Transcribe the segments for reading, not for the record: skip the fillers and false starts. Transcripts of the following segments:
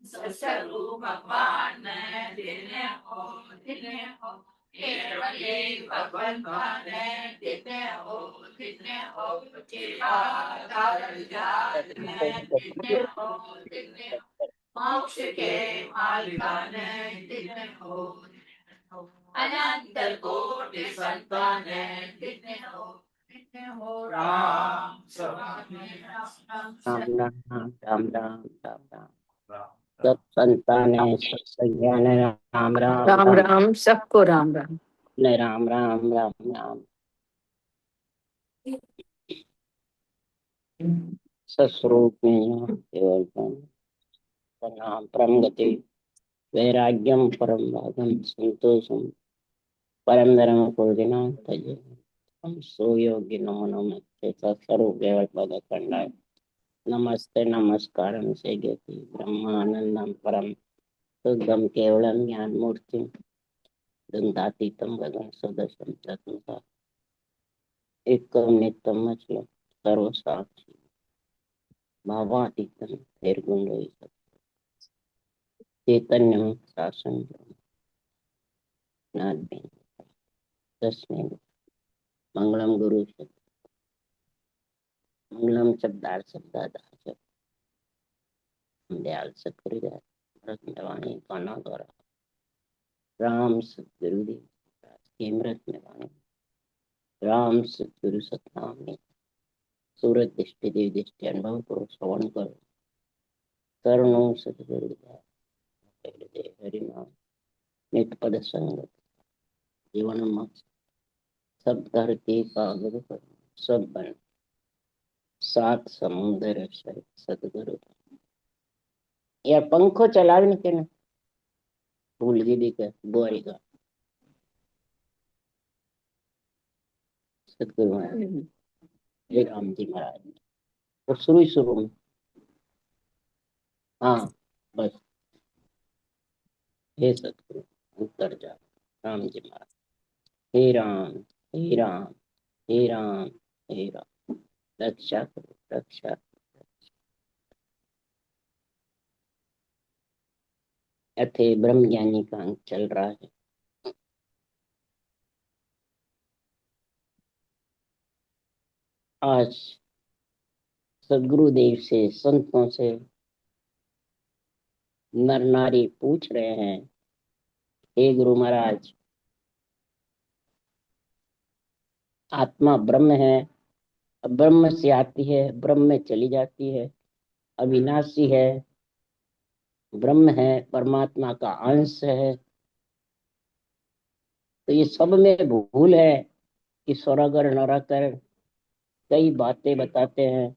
ससुर भगवान दिन हो केवले भगवान दिन हो मोक्ष के मार्गान दिन हो अनंत कोटि संतान दिन हो राम राम राम राम राम राम राम सब संतान सब ज्ञान राम राम राम राम सबको राम राम राम राम राम राम सस्वरूप में केवल प्रणाम परम गति वैराग्यम परम भागम संतोषम परम धर्म पूर्णा तजे हम सोयोग्य नमो नमस्ते सस्वरूप केवल पद खंडाय नमस्ते नमस्कारम से गति ब्रह्मानंदम परम शुद्धम केवलम ज्ञान मूर्ति दंतातीतम गगन सदसम चतुर्था एकम नित्यम अचलम सर्व साक्षी भावातीतम निर्गुण चैतन्यम शासन तस्मै मंगलम गुरु शब्द मंगलम शब्दार शब्दादाच दयाल सतगुरुदेव रत्नवाणी काना द्वारा राम सतगुरुदेव के रत्नवाणी राम सतगुरु सतनाम में सूरत दृष्टि देव दृष्टि अनुभव करो श्रवण करो करुणो सतगुरुदेव हरिनाम नित पद संगत जीवन मत सब धरती कागज पर सब बन सात समुद्र सतगुरु या पंखो चलावे के ना भूल गई के बोरी का सतगुरु महाराज जय राम जी महाराज और शुरू में हाँ बस हे सतगुरु उतर जा राम जी महाराज हे राम हे राम हे राम हे राम रक्षा करो रक्षा अथे ब्रह्म ज्ञानी का अंक चल रहा है। आज सदगुरुदेव से संतों से नर नारी पूछ रहे हैं, हे गुरु महाराज आत्मा ब्रह्म है, ब्रह्म से आती है ब्रह्म में चली जाती है, अविनाशी है, ब्रह्म है, परमात्मा का अंश है, तो ये सब में भूल है कि स्वर्ग और नरक कई बातें बताते हैं।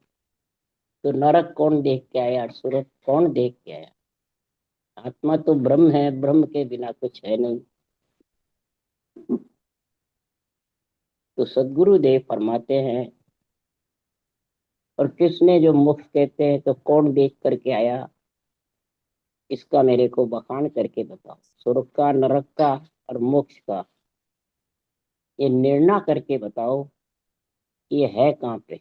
तो नरक कौन देख के आया, स्वर्ग कौन देख के आया? आत्मा तो ब्रह्म है, ब्रह्म के बिना कुछ है नहीं। तो सदगुरु देव फरमाते हैं, और किसने जो मुख कहते हैं तो कौन देख करके आया, इसका मेरे को बखान करके बताओ। स्वर्ग का, नरक का और मोक्ष का ये निर्णय करके बताओ, ये है कहाँ पे?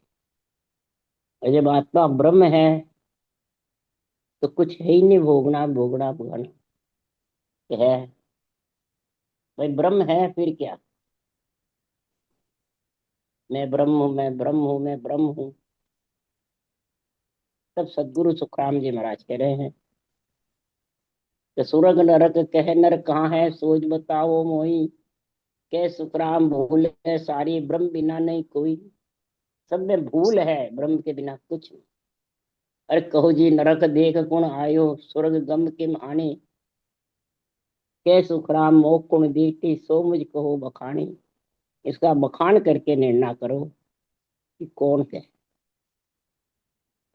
और जब आत्मा ब्रह्म है तो कुछ है ही नहीं भोगना भोगना भोगना है। भाई ब्रह्म है फिर क्या? मैं ब्रह्म हूँ, मैं ब्रह्म हूँ, मैं ब्रह्म हूँ। तब सदगुरु सुखराम जी महाराज कह रहे हैं कि स्वर्ग नरक कह नर कहाँ है, सोच बताओ मोही, के सुखराम भूल है सारी, ब्रह्म बिना नहीं कोई। सब में भूल है, ब्रह्म के बिना कुछ नहीं। अरे कहो जी नरक देख गुण आयो, स्वर्ग गम किम आने, के सुखराम मोह गुण दीटी, सो मुझ कहो बखानी। इसका बखान करके निर्णय करो कि कौन है।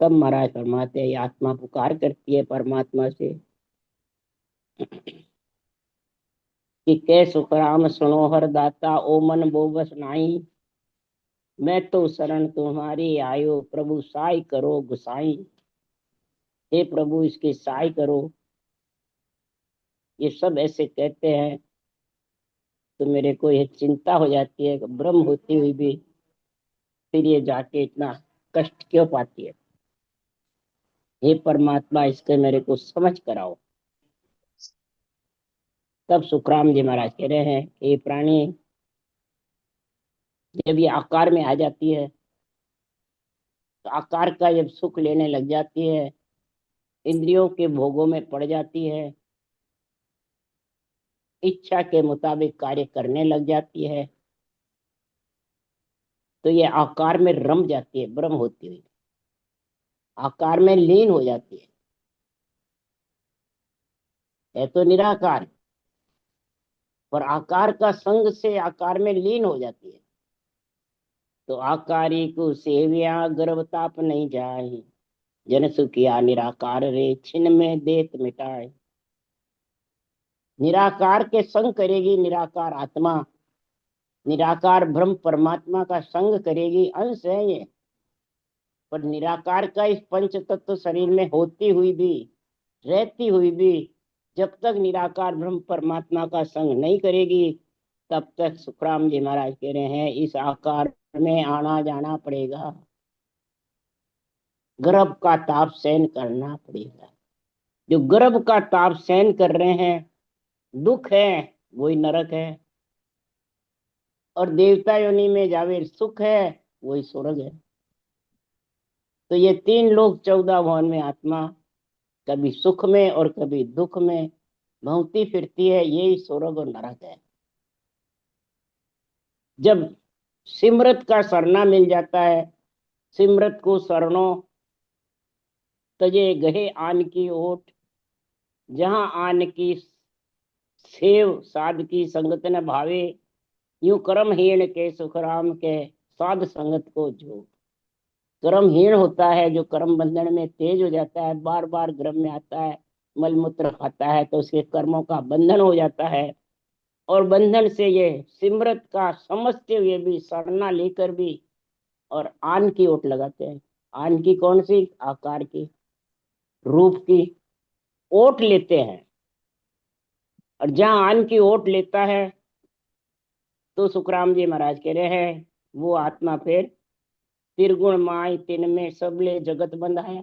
तब महाराज फरमाते हैं, आत्मा पुकार करती है परमात्मा से कि कै सुखराम सुनो हर दाता, ओ मन वो बस नाई, मैं तो शरण तुम्हारी आयो, प्रभु साई करो गुसाई। हे प्रभु इसकी सहाय करो। ये सब ऐसे कहते हैं तो मेरे को ये चिंता हो जाती है कि ब्रह्म होती हुई भी फिर ये जाके इतना कष्ट क्यों पाती है? हे परमात्मा, इसके मेरे को समझ कराओ। तब सुखराम जी महाराज कह रहे हैं कि ये प्राणी जब ये आकार में आ जाती है, तो आकार का जब सुख लेने लग जाती है, इंद्रियों के भोगों में पड़ जाती है, इच्छा के मुताबिक कार्य करने लग जाती है, तो ये आकार में रम जाती है, ब्रह्म होती हुई आकार में लीन हो जाती है तो निराकार, पर आकार का संग से आकार में लीन हो जाती है। तो आकारी को सेविया गर्भ ताप नहीं जाए, जन सुखिया निराकार रे छिन में देत मिटाए। निराकार के संग करेगी निराकार आत्मा, निराकार ब्रह्म परमात्मा का संग करेगी, अंश है ये। पर निराकार का इस पंच तत्व शरीर में होती हुई भी, रहती हुई भी, जब तक निराकार ब्रह्म परमात्मा का संग नहीं करेगी, तब तक सुखराम जी महाराज कह रहे हैं इस आकार में आना जाना पड़ेगा, गर्भ का ताप सहन करना पड़ेगा। जो गर्भ का ताप सहन कर रहे हैं, दुख है, वही नरक है। और देवता योनि में जावे सुख है, वही स्वर्ग है। तो ये तीन लोग 14 भवन में आत्मा कभी सुख में और कभी दुख में भौंती फिरती है, यही स्वर्ग और नरक है। जब सिमरत का सरना मिल जाता है, सिमरत को सरनो तजे गहे आन की ओट, जहां आन की सेव साध की संगत न भावे, यूं कर्महीन के सुखराम के साध संगत को जो। कर्महीन होता है, जो कर्म बंधन में तेज हो जाता है, बार बार गर्भ में आता है, मलमूत्र खाता है, तो उसके कर्मों का बंधन हो जाता है। और बंधन से ये सिमरत का समझते हुए भी, सरना लेकर भी, और आन की ओट लगाते हैं। आन की कौन सी? आकार की, रूप की ओट लेते हैं। और जहां आन की ओट लेता है, तो सुखराम जी महाराज कह रहे हैं वो आत्मा फिर त्रिगुण माय तिन में सबले जगत बंधाया,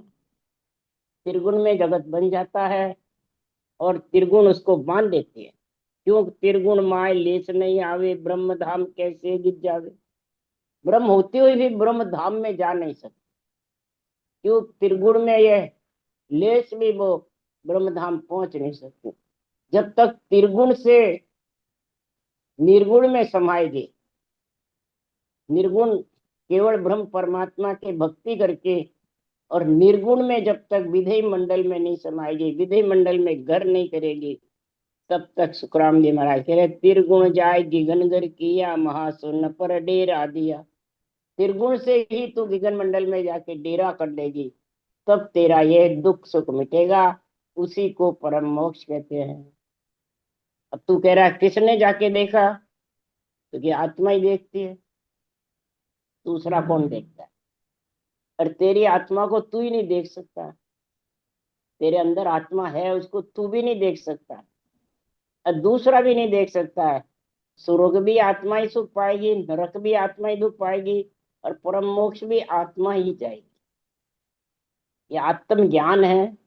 त्रिगुण में जगत बन जाता है, और त्रिगुण उसको बांध देती है। क्यों? त्रिगुण माय लेस नहीं आवे, ब्रह्म धाम कैसे गिर जावे। ब्रह्म होते हुए भी ब्रह्म धाम में जा नहीं सकते। क्यों? त्रिगुण में ये लेस भी वो ब्रह्म धाम पहुंच नहीं सकते। जब तक त्रिगुण से निर्गुण में समाएगी, निर्गुण केवल ब्रह्म परमात्मा के भक्ति करके, और निर्गुण में जब तक विधेय मंडल में नहीं समाएगी, विधेय मंडल में घर नहीं करेगी, तब तक सुखराम जी महाराज कह रहे त्रिगुण जाए गिगनगर किया, महासुन पर डेरा दिया। त्रिगुण से ही तू गिगन मंडल में जाके डेरा कर लेगी, तब तेरा ये दुख सुख मिटेगा। उसी को परम मोक्ष कहते हैं। अब तू कह रहा है किसने जाके देखा? तो कि आत्मा ही देखती है, दूसरा कौन देखता है? और तेरी आत्मा को तू ही नहीं देख सकता, तेरे अंदर आत्मा है, उसको तू भी नहीं देख सकता, और दूसरा भी नहीं देख सकता है। स्वर्ग भी आत्मा ही सुख पाएगी, नरक भी आत्मा ही दुख पाएगी, और परम मोक्ष भी आत्मा ही जाएगी। ये आत्म ज्ञान है,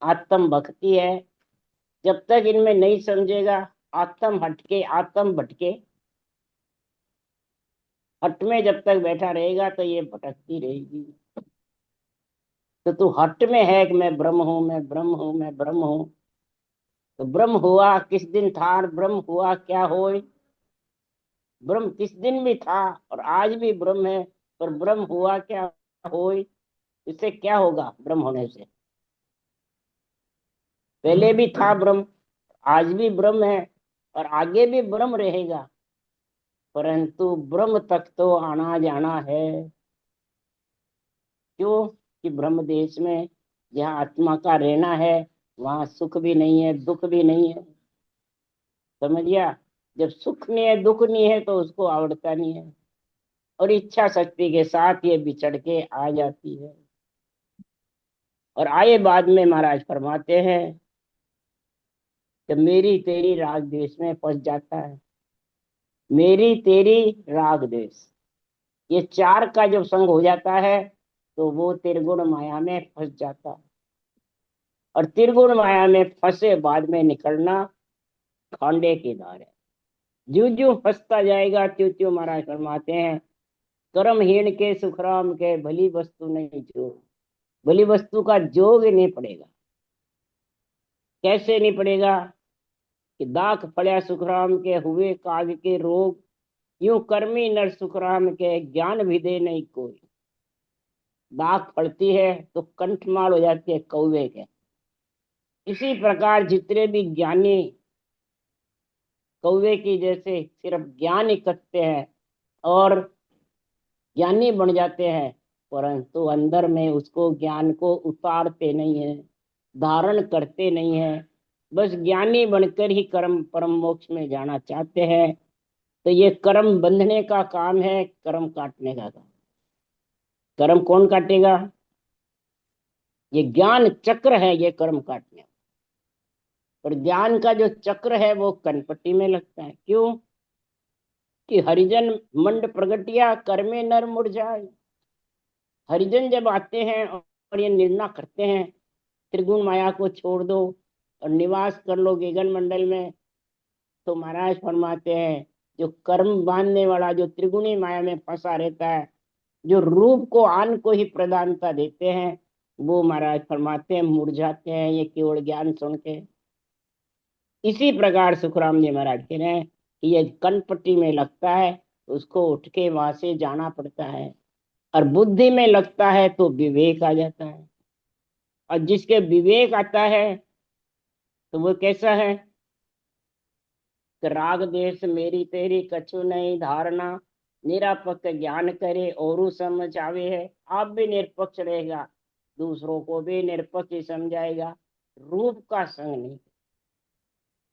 आत्म भक्ति है। जब तक इनमें नहीं समझेगा, आत्म हटके आत्म भटके, हट में जब तक बैठा रहेगा तो ये भटकती रहेगी। तो तू हट में है कि मैं ब्रह्म हूं, मैं ब्रह्म हूं, मैं ब्रह्म हूं। तो ब्रह्म हुआ किस दिन था, और ब्रह्म हुआ क्या हो? ब्रह्म किस दिन भी था और आज भी ब्रह्म है, पर ब्रह्म हुआ क्या हो? इससे क्या होगा ब्रह्म होने से? पहले भी था ब्रह्म, आज भी ब्रह्म है, और आगे भी ब्रह्म रहेगा, परंतु ब्रह्म तक तो आना जाना है। क्यों? कि ब्रह्म देश में जहाँ आत्मा का रहना है, वहां सुख भी नहीं है, दुख भी नहीं है। समझ गया? जब सुख नहीं है, दुख नहीं है, तो उसको आवड़ता नहीं है, और इच्छा शक्ति के साथ ये बिछड़ के आ जाती है। और आए बाद में महाराज फरमाते हैं कि मेरी तेरी राग द्वेष में फंस जाता है। मेरी तेरी राग द्वेष, ये चार का जब संग हो जाता है, तो वो त्रिगुण माया में फंस जाता, और त्रिगुण माया में फंसे बाद में निकलना खांडे की धार है। ज्यों ज्यों फंसता जाएगा त्यों त्यों महाराज फरमाते हैं, कर्महीन के सुखराम के भली वस्तु नहीं जोग। भली वस्तु का जोग ही नहीं पड़ेगा। कैसे नहीं पड़ेगा? कि दाख फड़या सुखराम के हुए काग के रोग, यूं कर्मी नर सुखराम के ज्ञान भी दे नहीं कोई। दाख फड़ती है तो कंठमाल हो जाती है कौवे के। इसी प्रकार जितने भी ज्ञानी कौवे की जैसे सिर्फ ज्ञान इकट्ठे हैं और ज्ञानी बन जाते हैं, परंतु अंदर में उसको ज्ञान को उतारते नहीं है, धारण करते नहीं है। बस ज्ञानी बनकर ही कर्म परम मोक्ष में जाना चाहते हैं। तो ये कर्म बंधने का काम है, कर्म काटने का काम। कर्म कौन काटेगा? ये ज्ञान चक्र है, ये कर्म काटने। पर ज्ञान का जो चक्र है वो कनपट्टी में लगता है। क्यों? कि हरिजन मंड प्रगटिया कर्मे नर मुरझाए। हरिजन जब आते हैं और ये निर्णय करते हैं त्रिगुण माया को छोड़ दो और निवास कर लो गेगन मंडल में, तो महाराज फरमाते हैं जो कर्म बांधने वाला जो त्रिगुणी माया में फंसा रहता है, जो रूप को आन को ही प्रधानता देते हैं, वो महाराज फरमाते हैं मुरझाते हैं ये केवल ज्ञान सुन के। इसी प्रकार सुखराम जी महाराज कह रहे हैं कि ये कनपट्टी में लगता है, उसको उठ के वहां से जाना पड़ता है। और बुद्धि में लगता है तो विवेक आ जाता है, और जिसके विवेक आता है तो वो कैसा है कि राग देश मेरी तेरी कछु नहीं धारणा, निरापक ज्ञान करे और समझ आवे है। आप भी निरपक्ष रहेगा, दूसरों को भी निरपक्ष ही समझाएगा, रूप का संग नहीं।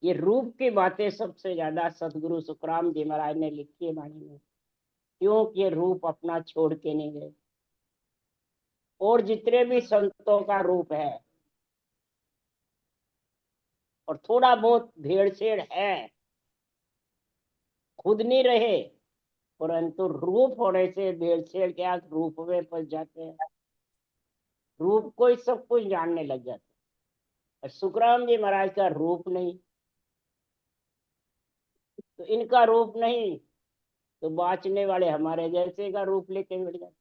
ये रूप की बातें सबसे ज्यादा सदगुरु सुखराम जी महाराज ने लिखी है वाणी में। क्योंकि ये रूप अपना छोड़ के नहीं गए। और जितने भी संतों का रूप है और थोड़ा बहुत भेड़छेड़ है, खुद नहीं रहे, परंतु रूप होने से भेड़छेड़ क्या रूप में फंस जाते हैं। रूप को ही सब कुछ जानने लग जाते हैं। और सुखराम जी महाराज का रूप नहीं, तो इनका रूप नहीं, तो बाँचने वाले हमारे जैसे का रूप लेके बैठ जाते,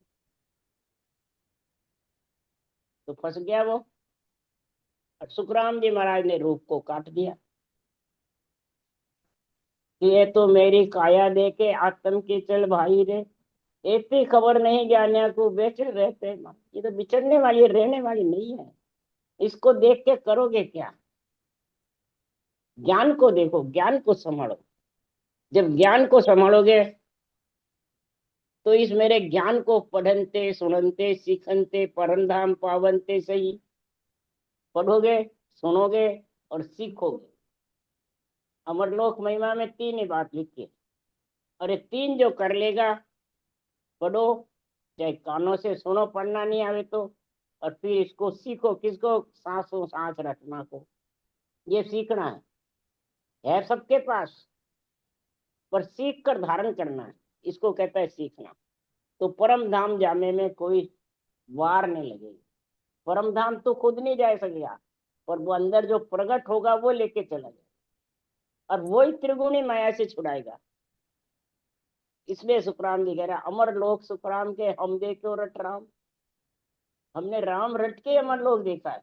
तो फंस गया वो। और सुखराम जी महाराज ने रूप को काट दिया कि ये तो मेरी काया देके आत्म की चल भाई रे, इतनी खबर नहीं ज्ञानिया को बेचड़ रहते माँ। ये तो बिछड़ने वाली रहने वाली नहीं है, इसको देख के करोगे क्या? ज्ञान को देखो, ज्ञान को संभालो। जब ज्ञान को संभालोगे तो इस मेरे ज्ञान को पढ़नते सुनते सीखनते परमधाम पावनते सही पढ़ोगे, सुनोगे और सीखोगे। अमरलोक महिमा में तीन ही बात लिखी है, और ये तीन जो कर लेगा, पढ़ो चाहे कानों से सुनो पढ़ना नहीं आवे तो, और फिर इसको सीखो। किसको? सांसों सांस रखना को, ये सीखना है सबके पास, पर सीख कर धारण करना है, इसको कहता है सीखना। तो परम धाम जाने में कोई वार नहीं लगेगी। परम धाम तो खुद नहीं जा सकेगा, पर वो अंदर जो प्रकट होगा वो लेके चला जाएगा, और वही त्रिगुणी माया से छुड़ाएगा। इसलिए सुखराम जी कह रहे अमर लोक सुखराम के हम देखो रट राम। हमने राम रट के अमर लोक देखा है,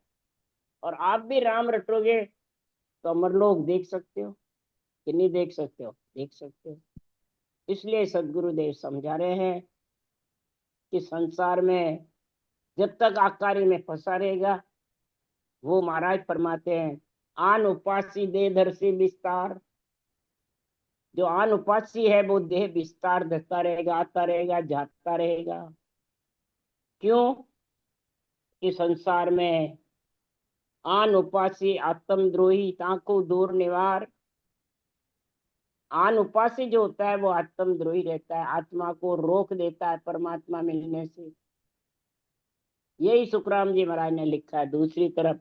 और आप भी राम रटोगे तो अमर लोक देख सकते हो कि नहीं देख सकते हो? देख सकते हो। इसलिए सदगुरुदेव समझा रहे हैं कि संसार में जब तक आकारी में फंसा रहेगा, वो महाराज फरमाते हैं आन उपासी दे धरसी विस्तार। जो आन उपासी है वो देह विस्तार देता रहेगा, आता रहेगा, जाता रहेगा। क्यों? कि संसार में आन उपासी आत्मद्रोही ताको दूर निवार। आन उपासी जो होता है वो आत्मद्रोही रहता है, आत्मा को रोक देता है परमात्मा मिलने से। यही सुखराम जी महाराज ने लिखा है दूसरी तरफ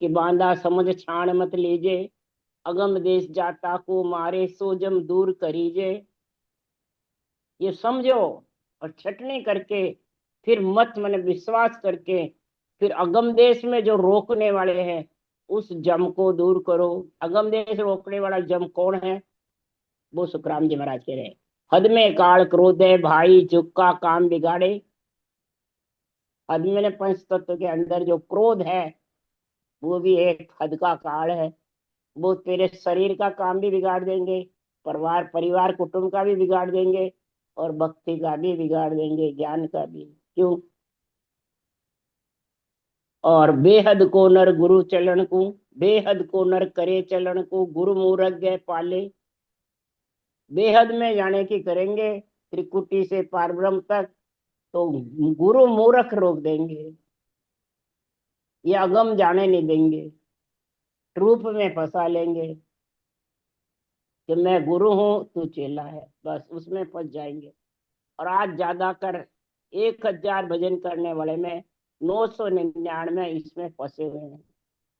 कि बांधा समझ छाण मत लीजे, अगम देश जाता को मारे सोजम दूर करीजे। ये समझो और छटनी करके फिर मत मैंने विश्वास करके फिर अगम देश में जो रोकने वाले हैं उस जम को दूर करो। अगम देश रोकने वाला जम कौन है? वो सुखराम जी महाराज कह रहे हैं, हद में काल क्रोध है भाई जुक्का काम बिगाड़े। हद में पंच तत्व के अंदर जो क्रोध है वो भी एक हद का काल है। वो तेरे शरीर का काम भी बिगाड़ देंगे, परिवार परिवार कुटुंब का भी बिगाड़ देंगे, और भक्ति का भी बिगाड़ देंगे, ज्ञान का भी। क्यों? और बेहद को नर गुरु चलन को, बेहद को नर करे चलन को, गुरु मूरख गए पाले। बेहद में जाने की करेंगे त्रिकुटी से पारब्रह्म तक, तो गुरु मूर्ख रोक देंगे, ये अगम जाने नहीं देंगे, रूप में फंसा लेंगे कि मैं गुरु हूं तू चेला है, बस उसमें फंस जाएंगे। और आज ज्यादा कर 1000 भजन करने वाले में 999 इसमें फंसे हुए हैं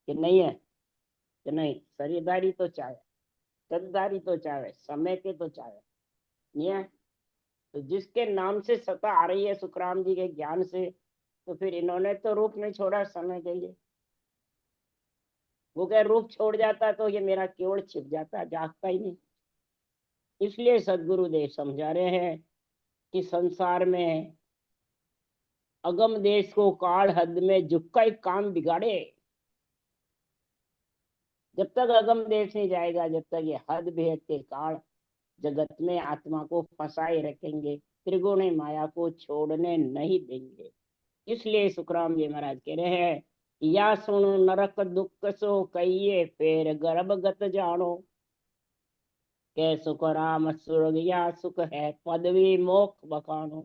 कि नहीं है, कि नहीं शरीरदारी तो चाहे, सत्दारी तो चाहे, समय के तो चाहे, नहीं है। तो जिसके नाम से सता आ रही है सुखराम जी के ज्ञान से, तो फिर इन्होंने तो रूप नहीं छोड़ा समय के लिए। वो क्या रूप छोड़ जाता तो ये मेरा केवल छिप जाता, जागता ही नहीं। इसलिए सदगुरुदेव समझा रहे हैं कि संसार में अगम देश को काल हद में जुक्का एक काम बिगाड़े। जब तक अगम देश नहीं जाएगा, जब तक ये हद भेद के काल जगत में आत्मा को फंसाए रखेंगे, त्रिगुणी माया को छोड़ने नहीं देंगे। इसलिए सुखराम जी महाराज कह रहे हैं, या सुनो नरक दुख सो कहिए फेर गर्भगत जानो। के सुख राम स्वर्ग या सुख है पदवी मोक्ष बखानो।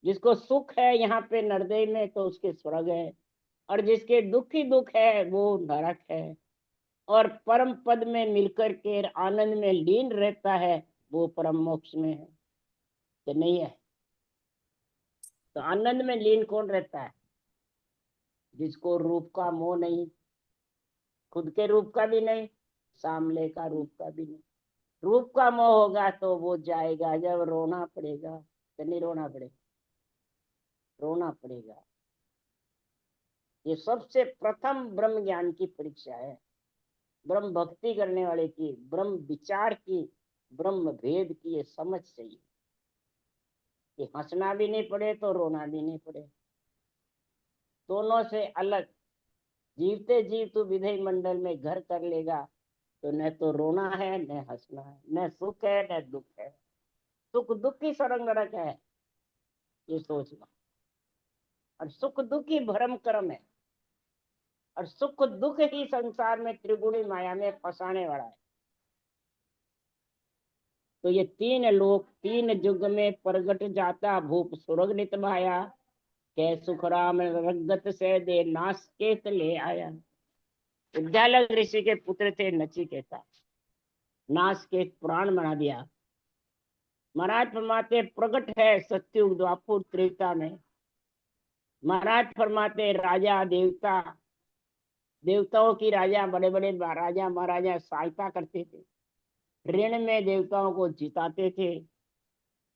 जिसको सुख है यहाँ पे नरदय में तो उसके स्वर्ग है, और जिसके दुख ही दुख है वो नरक है। और परम पद में मिलकर के आनंद में लीन रहता है, वो परम मोक्ष में है कि नहीं है। तो आनंद में लीन कौन रहता है? जिसको रूप का मोह नहीं, खुद के रूप का भी नहीं, सामने का रूप का भी नहीं। रूप का मोह होगा तो वो जाएगा, जब रोना पड़ेगा तो नहीं रोना पड़ेगा, रोना पड़ेगा। ये सबसे प्रथम ब्रह्म ज्ञान की परीक्षा है, ब्रह्म भक्ति करने वाले की, ब्रह्म विचार की, ब्रह्म भेद की ये समझ चाहिए कि हंसना भी नहीं पड़े तो रोना भी नहीं पड़े, दोनों से अलग। जीवते जीव तू विधेय मंडल में घर कर लेगा तो न तो रोना है न हंसना है, न सुख है न दुख है। सुख दुख की सरंग नरक है, ये सोचना। और सुख दुख ही भ्रम कर्म है, और सुख दुख ही संसार में त्रिगुणी माया में फंसाने वाला है। तो ये तीन लोक तीन युग में प्रगट जाता, भूप सुरग नित भाया। कै सुख राम रगत से दे नाश केत ले आया। विद्यालय ऋषि के पुत्र थे नचिकेता, नाश के पुराण बना दिया। महाराज फरमाते प्रगट है सत्युग द्वापुर त्रेता में। महाराज फरमाते राजा देवता, देवताओं की राजा, बड़े बड़े राजा महाराजा सहायता करते थे, ऋण में देवताओं को जिताते थे।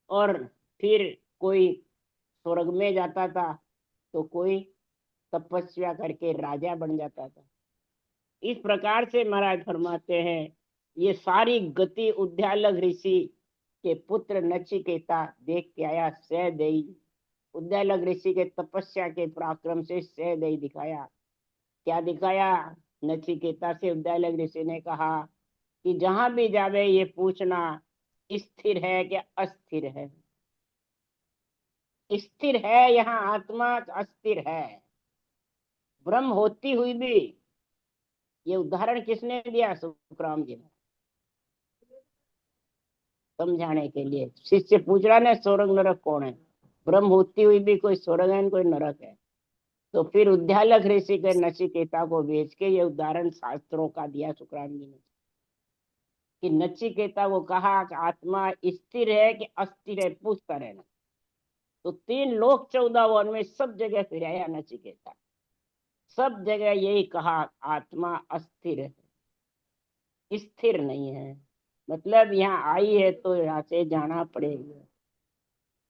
और फिर कोई स्वर्ग में जाता था तो कोई तपस्या करके राजा बन जाता था। इस प्रकार से महाराज फरमाते हैं ये सारी गति उद्यालक ऋषि के पुत्र नचिकेता देख के आया। सहदेई उद्यालक ऋषि के तपस्या के पराक्रम से सहदेई दिखाया। क्या दिखाया? नचिकेता से उद्यालक ऋषि ने कहा कि जहां भी जावे ये पूछना स्थिर है क्या अस्थिर है। स्थिर है यहाँ आत्मा, अस्थिर है ब्रह्म होती हुई भी। ये उदाहरण किसने दिया? सुखराम जी ने, समझाने के लिए। शिष्य पूछ रहा ना स्वर्ग नरक कौन है, ब्रह्म होती हुई भी कोई स्वर्ग है कोई नरक है। तो फिर उद्यालक ऋषि के नचिकेता को बेच के ये उदाहरण शास्त्रों का दिया सुखराम जी ने कि नचिकेता को कहा कि आत्मा स्थिर है कि अस्थिर है, पूछता रहना। तो 3 लोक 14 वन में सब जगह फिराया नचिकेता, सब जगह यही कहा आत्मा अस्थिर है, स्थिर नहीं है। मतलब यहाँ आई है तो यहाँ से जाना पड़ेगा,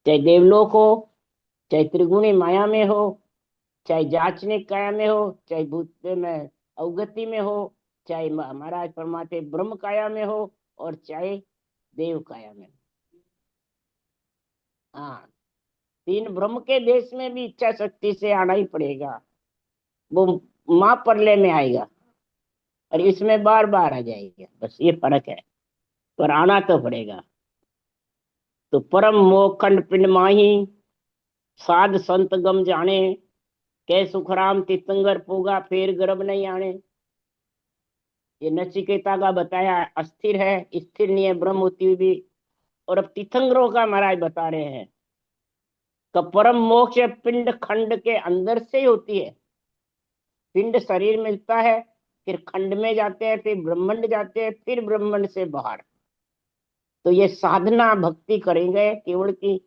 चाहे देवलोक हो चाहे त्रिगुणी माया में हो, चाहे जाचने काया में हो, चाहे भूत में अवगति में हो, चाहे महाराज परमात्मा ब्रह्म काया में हो, और चाहे देव काया में हो। हाँ, तीन ब्रह्म के देश में भी इच्छा शक्ति से आना ही पड़ेगा। वो महाप्रलय में आएगा और इसमें बार बार आ जाएगा, बस ये फर्क है, पर आना तो पड़ेगा। तो परम मोह खंड पिंड माही, साध संत गम जाने, कै सुखराम तीर्थंकर पोगा फेर गर्भ नहीं आने। ये नचिकेता का बताया अस्थिर है, स्थिर नहीं है ब्रह्म होती हुई भी। और अब तीर्थंकरों का महाराज बता रहे हैं कि परम मोक्ष पिंड खंड के अंदर से ही होती है। पिंड शरीर मिलता है, फिर खंड में जाते हैं, फिर ब्रह्मांड जाते हैं, फिर ब्रह्मांड से बाहर। तो ये साधना भक्ति करेंगे केवल की,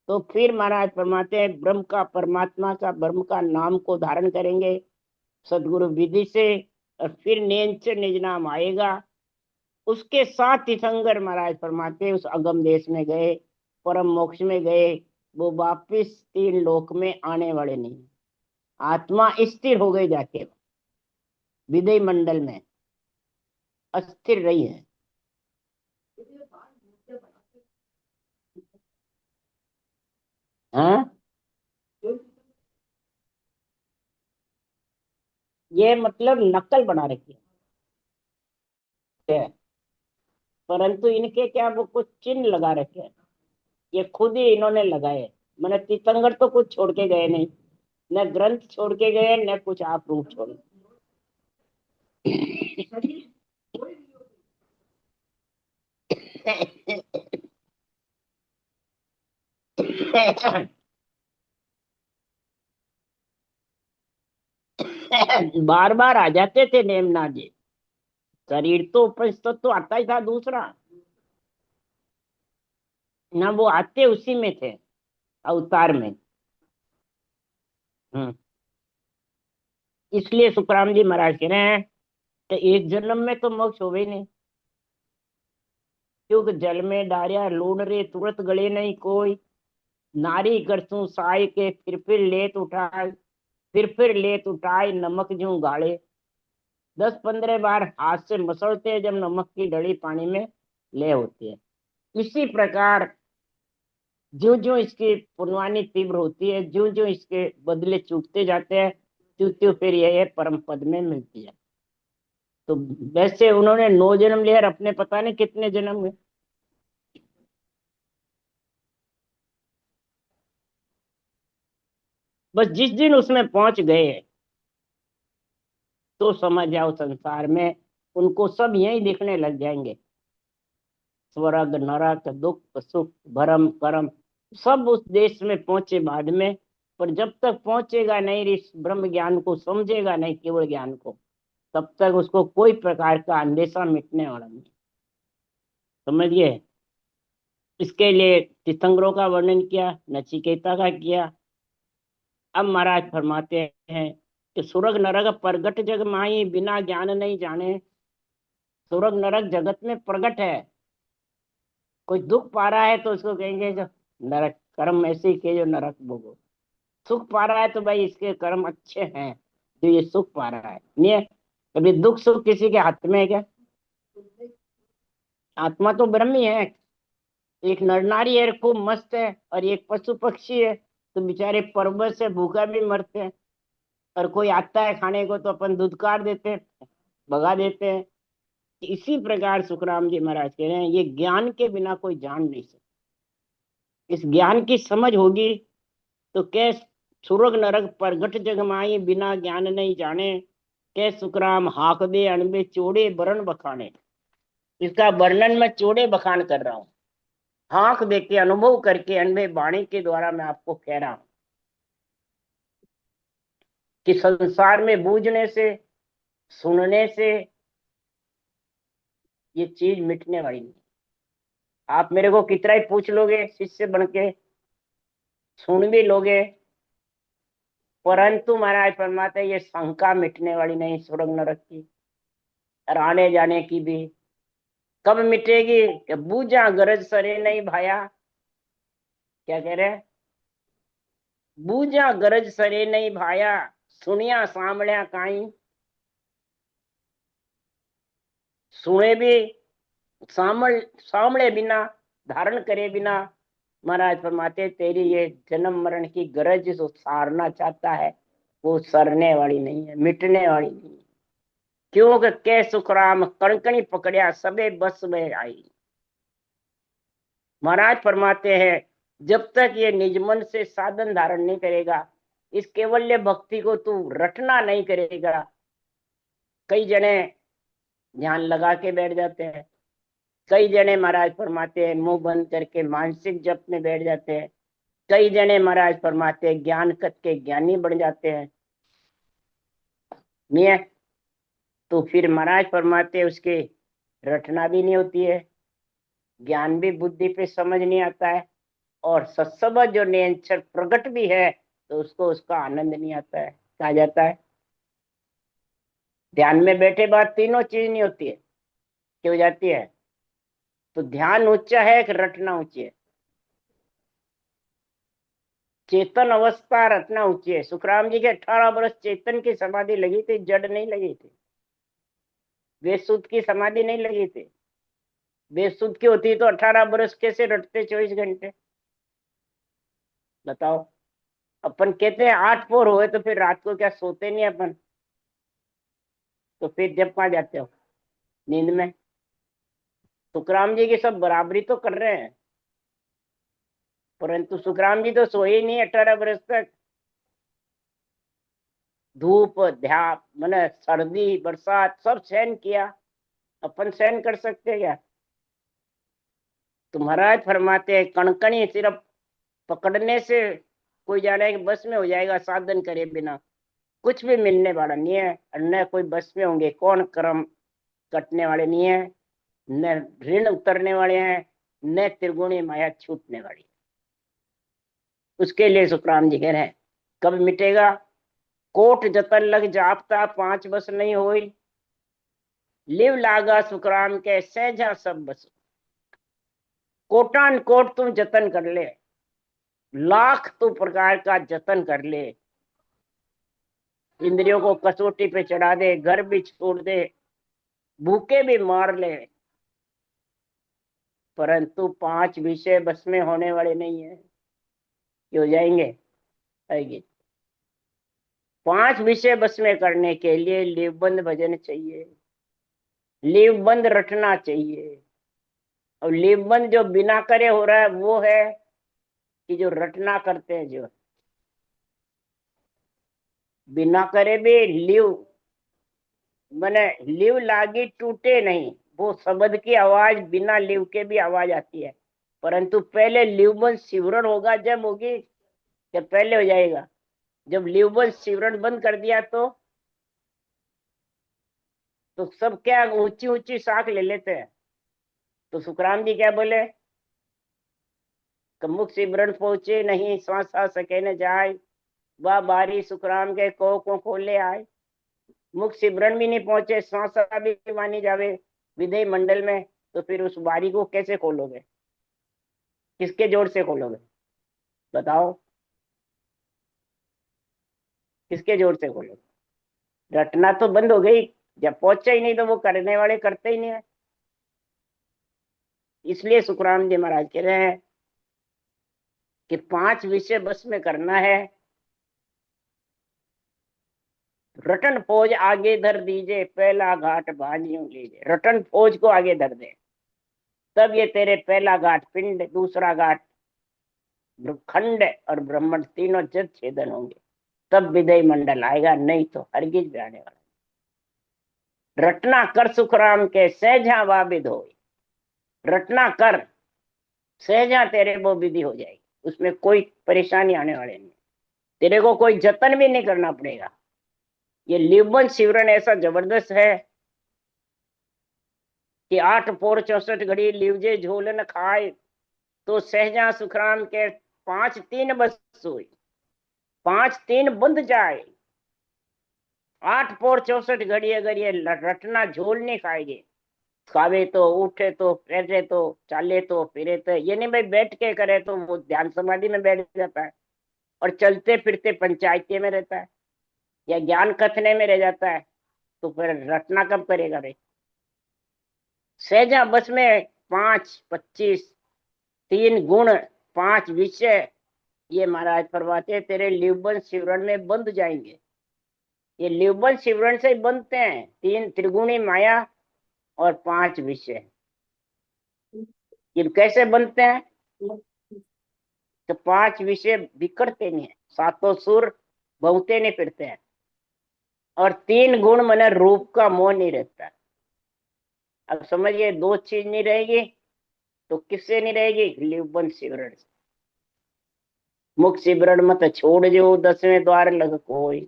तो फिर महाराज परमात्मा ब्रह्म का परमात्मा का ब्रह्म का नाम को धारण करेंगे सदगुरु विधि से, और फिर नेंच निज नाम आएगा। उसके साथ तीर्थंकर महाराज परमात्मा उस अगम देश में गए, परम मोक्ष में गए, वो वापिस तीन लोक में आने वाले नहीं। आत्मा स्थिर हो गई जाके विदय मंडल में, अस्थिर रही है। हाँ, ये मतलब नकल बना रखी है, परंतु इनके क्या वो कुछ चिन्ह लगा रखे हैं, ये खुद ही इन्होंने लगाए। मैंने तीर्थंकर तो कुछ छोड़ के गए नहीं, न ग्रंथ छोड़ के गए, न कुछ आप रूप छोड़े। बार बार आ जाते थे नेमनाथ जी। शरीर तो उपस्थित तो आता ही था दूसरा, ना वो आते उसी में थे, अवतार में। हम्म। इसलिए सुखराम जी महाराज कह रहे हैं कि एक जन्म में तो मोक्ष हो ही नहीं, क्योंकि जल में डारिया लूण रे तुरंत गले नहीं कोई, नारी करतू साय के फिर लेत उठाए, फिर लेत उठाए नमक जूं गाड़े। 10-15 बार हाथ से मसलते हैं जब नमक की डली पानी में ले होती है। इसी प्रकार ज्यो ज्यो इसकी पुनवानी तीव्र होती है, ज्यो ज्यो इसके बदले चूकते जाते हैं, त्यों त्यों फिर यह परम पद में मिलती है। तो वैसे उन्होंने 9 जन्म लिया और अपने पता नहीं कितने जन्म हुए। बस जिस दिन उसमें पहुंच गए तो समझ जाओ संसार में उनको सब यही दिखने लग जाएंगे, स्वर्ग नरक दुख सुख भरम करम, सब उस देश में पहुंचे बाद में। पर जब तक पहुंचेगा नहीं, इस ब्रह्म ज्ञान को समझेगा नहीं, केवल ज्ञान को, तब तक उसको कोई प्रकार का अंदेशा मिटने वाला नहीं। समझिए, इसके लिए तीर्थंकरों का वर्णन किया, नचिकेता का किया। अब महाराज फरमाते हैं कि सुरग नरक प्रगट जग माई, बिना ज्ञान नहीं जाने। सुरग नरक जगत में प्रगट है। कोई दुख पा रहा है तो उसको कहेंगे जो नरक, कर्म ऐसे ही के जो नरक भोगो। सुख पा रहा है तो भाई इसके कर्म अच्छे हैं जो ये सुख पा रहा है। नहीं है, कभी दुख सुख किसी के हाथ में है क्या? आत्मा तो ब्रह्म ही है। एक नर नारी है खूब मस्त है, और एक पशु पक्षी है, तो बेचारे पर्वत से भूखा भी मरते हैं। और कोई आता है खाने को तो अपन धुतकार देते हैं, भगा देते हैं। इसी प्रकार सुखराम जी महाराज कह रहे हैं ये ज्ञान के बिना कोई जान नहीं सकता। इस ज्ञान की समझ होगी तो कै सुरग नरक प्रगट जग माई, बिना ज्ञान नहीं जाने। कै सुखराम हाक दे अणबे चोड़े बरन बखाने। इसका वर्णन मैं चोड़े बखान कर रहा हूँ, हाँक दे के अनुभव करके अनबे वाणी के द्वारा मैं आपको कह रहा हूं कि संसार में बूझने से, सुनने से ये चीज मिटने वाली नहीं। आप मेरे को कितना ही पूछ लोगे शिष्य बन के, सुन भी लोगे, परंतु महाराज फरमाते ये शंका मिटने वाली नहीं स्वर्ग नरक की और आने जाने की भी। कब मिटेगी कि बूझा गरज सरे नहीं भाया। क्या कह रहे हैं? बूझा गरज सरे नहीं भाया, सुनिया सामड़िया काई। सुने भी सामड़े बिना, धारण करे बिना, महाराज फरमाते तेरी ये जन्म मरण की गरज जो सारना चाहता है वो सरने वाली नहीं है, मिटने वाली नहीं है। क्योंकि के सुखराम कणकणी पकड़िया, सबे बस में आई। महाराज फरमाते हैं जब तक ये निज मन से साधन धारण नहीं करेगा, इस केवल्य भक्ति को तू रटना नहीं करेगा। कई जने ध्यान लगा के बैठ जाते हैं, कई जने महाराज फरमाते हैं मुंह बंद करके मानसिक जप में बैठ जाते हैं, कई जने महाराज फरमाते हैं ज्ञान कत के ज्ञानी बन जाते हैं। मियाँ तो फिर महाराज फरमाते हैं उसके रटना भी नहीं होती है, ज्ञान भी बुद्धि पे समझ नहीं आता है, और सत्सबद जो निरंतर प्रकट भी है तो उसको उसका आनंद नहीं आता है। कहा जाता है ध्यान में बैठे बाद तीनों चीज नहीं होती है, क्यों जाती है? तो ध्यान ऊंचा है कि रटना ऊंची है? चेतन अवस्था रटना ऊंची है। सुखराम जी के 18 वर्ष चेतन की समाधि लगी थी, जड़ नहीं लगी थी। बेसुध की समाधि नहीं लगी थी। बेसुध की होती तो 18 वर्ष कैसे रटते 24 घंटे? बताओ। अपन कहते हैं 8 पोर हुए तो फिर रात को क्या सोते नहीं अपन? तो फिर जब कहाँ जाते हो? नींद में। सुखराम जी की सब बराबरी तो कर रहे हैं, परंतु सुखराम जी तो सोए ही नहीं 18 वर्ष तक। धूप ध्याप मैंने सर्दी बरसात सब सहन किया, अपन सहन कर सकते क्या? तो महाराज फरमाते हैं कणकणी सिर्फ पकड़ने से कोई जाने कि बस में हो जाएगा, साधन करे बिना कुछ भी मिलने वाला नहीं है। और न कोई बस में होंगे, कौन कर्म कटने वाले नहीं है, न ऋण उतरने वाले हैं, न त्रिगुणी माया छूटने वाली। उसके लिए सुखराम जी कह रहे हैं कब मिटेगा? कोट जतन लग जापता, 5 बस नहीं होई। लिव लागा सुखराम के सहजा सब बस। कोटान कोट तुम जतन कर ले, लाख तू प्रकार का जतन कर ले, इंद्रियों को कसौटी पे चढ़ा दे, घर भी छोड़ दे, भूखे भी मार ले, परंतु 5 विषय बस में होने वाले नहीं है। क्यों जाएंगे? आएगी। 5 विषय बस में करने के लिए लिवबंद भजन चाहिए, लिवबंद रटना चाहिए। और लिवबंद जो बिना करे हो रहा है वो है कि जो रटना करते हैं, जो बिना करे भी लिव मैंने लिव लागी टूटे नहीं, वो शब्द की आवाज बिना लिव के भी आवाज आती है, परंतु पहले लिवबंद सिमरन होगा, जब होगी जब पहले हो जाएगा। जब लिवबंद सिमरन बंद कर दिया तो सब क्या ऊंची ऊंची साख ले लेते हैं। तो सुखराम जी क्या बोले? मुख सिमरन पहुंचे नहीं, सांस आ सके न जाए, वह बारी सुखराम के को खोले आए। मुख सिमरन भी नहीं पहुंचे, सांस भी मानी जावे विधेय मंडल में, तो फिर उस बारी को कैसे खोलोगे? किसके जोर से खोलोगे? बताओ, किसके जोर से खोलोगे? रटना तो बंद हो गई, जब पहुंचा ही नहीं तो वो करने वाले करते ही नहीं है। इसलिए सुखराम जी महाराज कह रहे हैं कि 5 विषय बस में करना है। रटन फौज आगे धर दीजिए, पहला घाट भाजियों लीजिए। रटन फौज को आगे धर दे, तब ये तेरे पहला घाट पिंड, दूसरा घाट खंड और ब्रह्मंड तीनों जग छेदन होंगे, तब विदय मंडल आएगा, नहीं तो हरगिज जाने वाला। रटना कर सुखराम के सहजा वाबिद हो, रटना कर सहजा तेरे वो विधि हो जाएगी, उसमें कोई परेशानी आने वाले नहीं, तेरे को कोई जतन भी नहीं करना पड़ेगा। ये लिवबंद सिमरन ऐसा जबरदस्त है कि 8 पोर 64 घड़ी लिवजे झोल न खाए, तो सहजा सुखराम के 5 3 बस हुई, 5 3 बंद जाए। 8 पोर 64 घड़ी अगर ये रटना झोल नहीं खाएंगे, खावे तो उठे तो बैठे तो चाले तो फिरे तो, ये नहीं भाई बैठ के करे तो वो ध्यान समाधि में बैठ जाता है, और चलते फिरते पंचायती में रहता है या ज्ञान कथने में रह जाता है, तो फिर रटना कब करेगा भाई? सहजा बस में 5, 25, 3 गुण, 5 विषय, ये महाराज फरमाते हैं तेरे लिवबंध शिवरण में बंध जाएंगे। ये लिवबंध शिवरण से ही बनते हैं, 3 त्रिगुणी माया और 5 विषय। ये कैसे बनते हैं? तो 5 विषय बिखरते नहीं है, सातों सुर बहुते नहीं फिरते हैं, और 3 गुण मन रूप का मोह नहीं रहता। अब समझिए, 2 चीज नहीं रहेगी तो किससे नहीं रहेगी? लिवबंध शिवरण से। मुख सिमरण मत छोड़ जो 10वें द्वार लग कोई।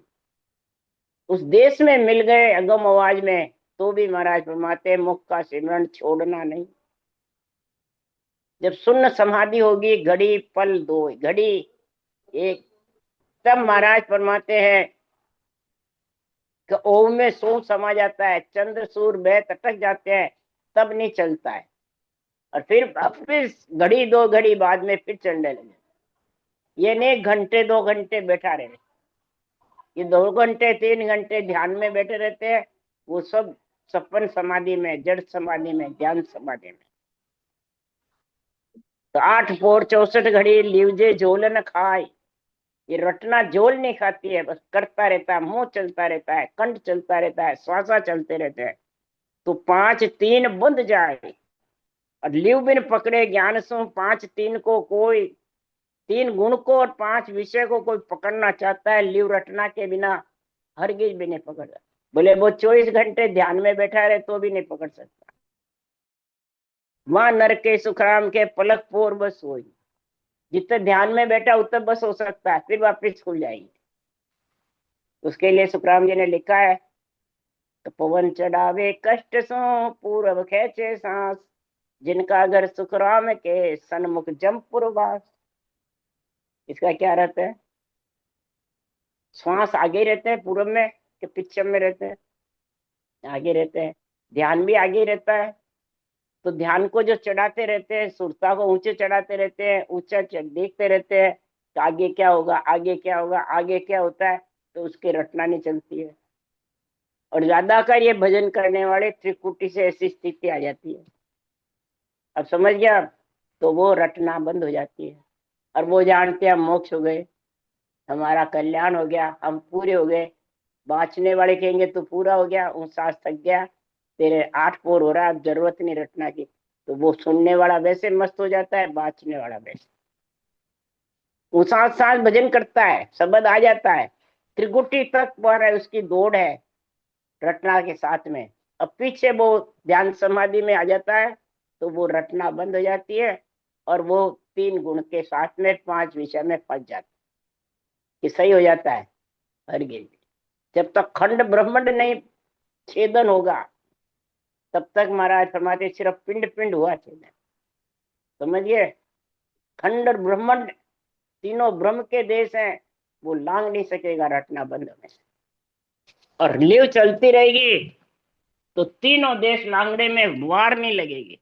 उस देश में मिल गए अगम आवाज में, तो भी महाराज फरमाते मुख का सिमरण छोड़ना नहीं। जब शून्य समाधि होगी, घड़ी पल दो, घड़ी एक, तब महाराज फरमाते हैं कि ओम में सो समा जाता है, चंद्र सूर्य भय तटक जाते हैं, तब नहीं चलता है। और फिर वापिस घड़ी 2 घड़ी बाद में फिर चलने लगे। ये नहीं 1 घंटे 2 घंटे बैठा रहे, ये 2 घंटे 3 घंटे ध्यान में बैठे रहते हैं, वो सब सपन समाधि में, जड़ समाधि में, ध्यान समाधि में। तो 8 पोर 64 घड़ी लीवजे झोल न खाए। ये रटना झोल नहीं खाती है, बस करता रहता है, मुंह चलता रहता है, कंठ चलता रहता है, श्वासा चलते रहते हैं। तो 5 3 बंध जाए, और लिव बिन पकड़े ज्ञान सो 5 3 को कोई, 3 गुण को और 5 विषय को कोई पकड़ना चाहता है लिव रटना के बिना, हरगिज भी नहीं पकड़ सकता। बोले वो 24 घंटे ध्यान में बैठा रहे तो भी नहीं पकड़ सकता। वहां नर के सुखराम के पलक पोर बस हुई, जितने ध्यान में बैठा उतना बस हो सकता है, फिर वापिस खुल जाएंगे। उसके लिए सुखराम जी ने लिखा है, तो पवन चढ़ावे कष्ट सो पूरब खेचे सांस, जिनका अगर सुखराम के सन्मुख जमपुर वास। इसका क्या रहता है? श्वास आगे रहते हैं पूरब में कि पश्चिम में रहते हैं? आगे रहते हैं। ध्यान भी आगे रहता है। तो ध्यान को जो चढ़ाते रहते हैं, सुरता को ऊंचे चढ़ाते रहते हैं, ऊंचा देखते रहते हैं कि आगे क्या होगा, आगे क्या होगा, आगे क्या होता है, तो उसकी रटना नहीं चलती है। और ज्यादातर ये भजन करने वाले त्रिकुटी से ऐसी स्थिति आ जाती है, अब समझ गया? तो वो रटना बंद हो जाती है, और वो जानते हैं हम मोक्ष हो गए, हमारा कल्याण हो गया, हम पूरे हो गए। बाँचने वाले कहेंगे तू पूरा हो गया, सांस थक गया, तेरे 8 पोर हो रहा है, अब जरूरत नहीं रटना की। तो वो सुनने वाला वैसे मस्त हो जाता है, बाँचने वाला वैसे। वो सांस सांस भजन करता है, शब्द आ जाता है, त्रिकुटी तक पर है, उसकी दौड़ है रटना के साथ में। अब पीछे वो ध्यान समाधि में आ जाता है, तो वो रटना बंद हो जाती है, और वो 3 गुण के साथ में 5 विषय में फंस जाता है, कि सही हो जाता है हर गिर। जब तक खंड ब्रह्मांड नहीं छेदन होगा, तब तक महाराज फरमाते सिर्फ पिंड पिंड हुआ छेदन। समझिए, खंड और ब्रह्मांड तीनों ब्रह्म के देश हैं, वो लांग नहीं सकेगा रटना बंद होने से। और लीव चलती रहेगी तो तीनों देश लांगड़े में वार नहीं लगेगी।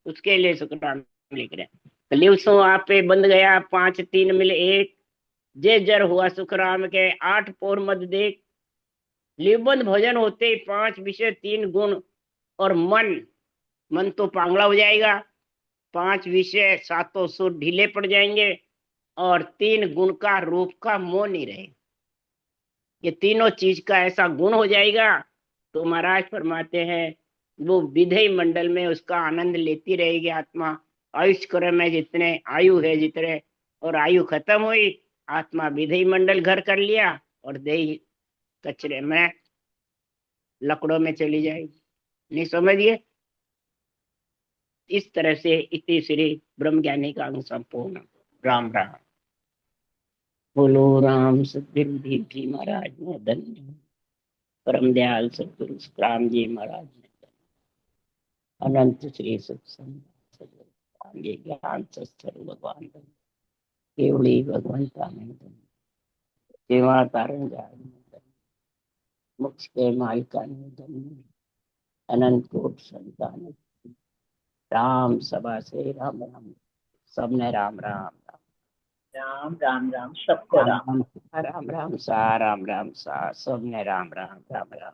उसके लिए सुखराम लिख रहे हैं, तो लीव सो आप पे बंद गया, 5 3 मिल 1, जे जर हुआ सुखराम के 8 पोर मद देख। लिवबंद भोजन होते ही 5 विषय 3 गुण और मन, मन तो पांगला हो जाएगा, 5 विषय सातों सुर ढीले पड़ जाएंगे, और 3 गुण का रूप का मोह नहीं रहेगा। ये तीनों चीज का ऐसा गुण हो जाएगा, तो महाराज फरमाते हैं वो विधेय मंडल में उसका आनंद लेती रहेगी आत्मा। आयुष क्रम में जितने आयु है जितने, और आयु खत्म हुई, आत्मा विधेय मंडल घर कर लिया, और देह कचरे में, लकड़ों में चली जाएगी। नहीं समझिए? इस तरह से इति श्री ब्रह्म ज्ञानी का अंग संपूर्ण। राम राम। बोलो राम सतगुरु जी महाराज ने धन्य, परम दयाल सतगुरु राम जी महाराज ने अनंत श्री सत्संग सतगुरु ये ज्ञान सत्सर भगवान केवली भगवंता ने सेवा तारण जान मोक्ष के मालिका ने धन्य, अनंत कोट संतान राम सभा से राम राम, सबने राम राम। राम राम राम, सबको राम। राम राम सा, राम राम सा, सबने राम राम राम राम।